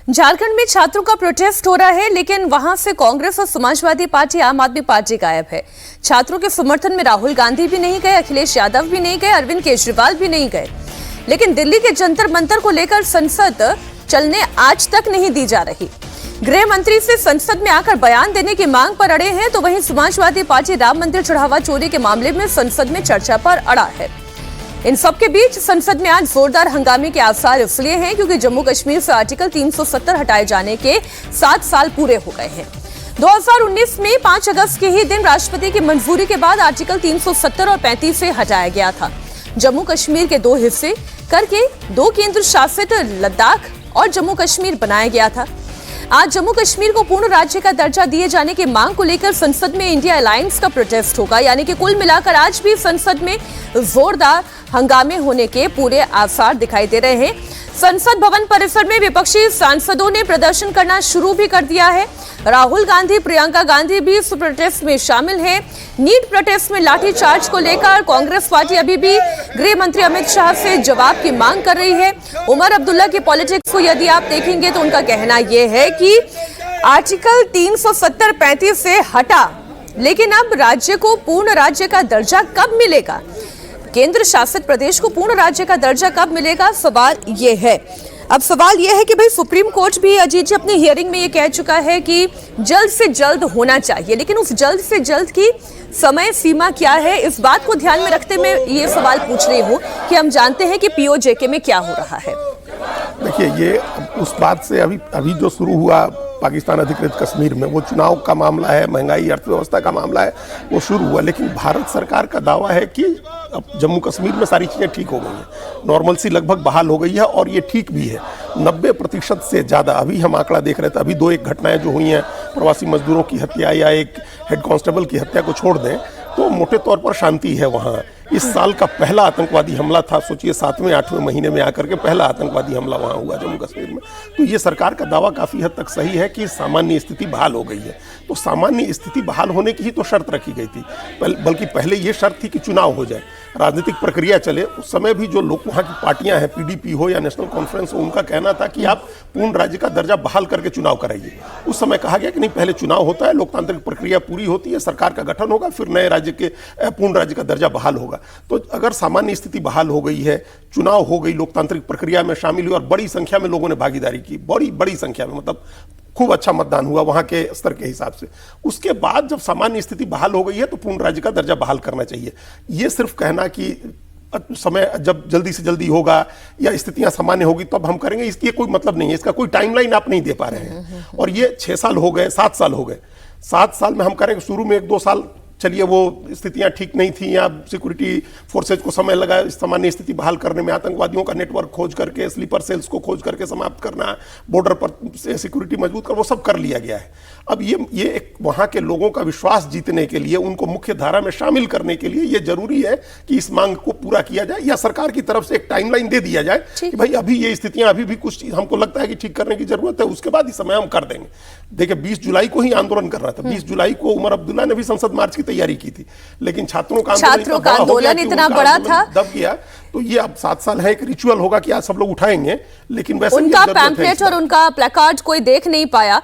झारखंड में छात्रों का प्रोटेस्ट हो रहा है, लेकिन वहां से कांग्रेस और समाजवादी पार्टी, आम आदमी पार्टी गायब है। छात्रों के समर्थन में राहुल गांधी भी नहीं गए, अखिलेश यादव भी नहीं गए, अरविंद केजरीवाल भी नहीं गए। लेकिन दिल्ली के जंतर मंतर को लेकर संसद चलने आज तक नहीं दी जा रही। गृह मंत्री से संसद में आकर बयान देने की मांग पर अड़े हैं, तो वहीं समाजवादी पार्टी राम मंदिर चढ़ावा चोरी के मामले में संसद में चर्चा पर अड़ा है। इन सबके बीच संसद में आज जोरदार हंगामे के आसार इसलिए हैं क्योंकि जम्मू कश्मीर से आर्टिकल 370 हटाए जाने के 7 साल पूरे हो गए हैं। 2019 में 5 अगस्त के ही दिन राष्ट्रपति की मंजूरी के बाद आर्टिकल 370 और 35 से हटाया गया था। जम्मू कश्मीर के 2 हिस्से करके 2 केंद्र शासित लद्दाख और जम्मू कश्मीर बनाया गया था। आज जम्मू कश्मीर को पूर्ण राज्य का दर्जा दिए जाने की मांग को लेकर संसद में इंडिया अलायंस का प्रोटेस्ट होगा, यानी कि कुल मिलाकर आज भी संसद में जोरदार हंगामे होने के पूरे आसार दिखाई दे रहे हैं। संसद भवन परिसर में विपक्षी सांसदों ने प्रदर्शन करना शुरू भी कर दिया है। राहुल गांधी, प्रियंका गांधी भी इस प्रोटेस्ट में शामिल हैं। नीट प्रोटेस्ट में लाठीचार्ज को लेकर कांग्रेस पार्टी अभी भी गृह मंत्री अमित शाह से जवाब की मांग कर रही है। उमर अब्दुल्ला की पॉलिटिक्स को यदि आप देखेंगे तो उनका कहना यह है कि आर्टिकल 370-35 से हटा, लेकिन अब राज्य को पूर्ण राज्य का दर्जा कब मिलेगा, केंद्र शासित प्रदेश को पूर्ण राज्य का दर्जा कब मिलेगा, सवाल ये है। अब सवाल यह है कि भाई सुप्रीम कोर्ट भी अजीत जी अपनी हियरिंग में ये कह चुका है कि जल्द से जल्द होना चाहिए, लेकिन उस जल्द से जल्द की समय सीमा क्या है, इस बात को ध्यान में रखते मैं ये सवाल पूछ रही हूँ कि हम जानते हैं कि पीओजेके में क्या हो रहा है। देखिए, ये उस बात से अभी जो शुरू हुआ पाकिस्तान अधिकृत कश्मीर में, वो चुनाव का मामला है, महंगाई, अर्थव्यवस्था का मामला है, वो शुरू हुआ। लेकिन भारत सरकार का दावा है कि अब जम्मू कश्मीर में सारी चीज़ें ठीक हो गई हैं, नॉर्मलसी लगभग बहाल हो गई है और ये ठीक भी है 90% से ज़्यादा। अभी हम आंकड़ा देख रहे थे, अभी 2-1 घटनाएं जो हुई हैं, प्रवासी मजदूरों की हत्या या एक हेड कांस्टेबल की हत्या को छोड़ दें तो मोटे तौर पर शांति है वहाँ। इस साल का पहला आतंकवादी हमला था, सोचिए 7वें-8वें महीने में आकर के पहला आतंकवादी हमला वहाँ हुआ जम्मू कश्मीर में। तो ये सरकार का दावा काफ़ी हद तक सही है कि सामान्य स्थिति बहाल हो गई है। तो सामान्य स्थिति बहाल होने की ही तो शर्त रखी गई थी, बल्कि पहले ये शर्त थी कि चुनाव हो जाए, राजनीतिक प्रक्रिया चले। उस समय भी जो लोग वहाँ की पार्टियां हैं, पीडीपी हो या नेशनल कॉन्फ्रेंस हो, उनका कहना था कि आप पूर्ण राज्य का दर्जा बहाल करके चुनाव कराइए। उस समय कहा गया कि नहीं, पहले चुनाव होता है, लोकतांत्रिक प्रक्रिया पूरी होती है, सरकार का गठन होगा, फिर नए राज्य के पूर्ण राज्य का दर्जा बहाल होगा। तो अगर सामान्य स्थिति बहाल हो गई है, चुनाव हो गई, लोकतांत्रिक प्रक्रिया में शामिल हुई और बड़ी संख्या में लोगों ने भागीदारी की, बड़ी संख्या में, मतलब खूब अच्छा मतदान हुआ वहां के स्तर के हिसाब से, उसके बाद जब सामान्य स्थिति बहाल हो गई है तो पूर्ण राज्य का दर्जा बहाल करना चाहिए। ये सिर्फ कहना कि समय जब जल्दी से जल्दी होगा या स्थितियां सामान्य होगी तब हम करेंगे, इसकी कोई मतलब नहीं है, इसका कोई टाइमलाइन आप नहीं दे पा रहे हैं। और ये 6 साल हो गए, 7 साल हो गए, 7 साल में हम करेंगे, शुरू में 1-2 साल चलिए वो स्थितियां ठीक नहीं थी या सिक्योरिटी फोर्सेज को समय लगा सामान्य स्थिति बहाल करने में, आतंकवादियों का नेटवर्क खोज करके, स्लीपर सेल्स को खोज करके समाप्त करना, बॉर्डर पर से सिक्योरिटी मजबूत कर, वो सब कर लिया गया है। अब ये एक वहाँ के लोगों का विश्वास जीतने के लिए, उनको मुख्य धारा में शामिल करने के लिए ये जरूरी है कि इस मांग को पूरा किया जाए या सरकार की तरफ से एक टाइमलाइन दे दिया जाए कि भाई अभी ये स्थितियां अभी भी कुछ हमको लगता है कि ठीक करने की जरूरत है, उसके बाद इस समय हम कर देंगे। देखिए, 20 जुलाई को ही आंदोलन करना था, 20 जुलाई को उमर अब्दुल्ला ने भी संसद मार्च की तैयारी की थी, लेकिन छात्रों का आंदोलन इतना बड़ा था, दब गया। तो ये अब 7 साल है, एक रिचुअल होगा कि आज सब लोग उठाएंगे, लेकिन वैसे उनका पैम्फलेट और उनका प्लेकार्ड कोई देख नहीं पाया।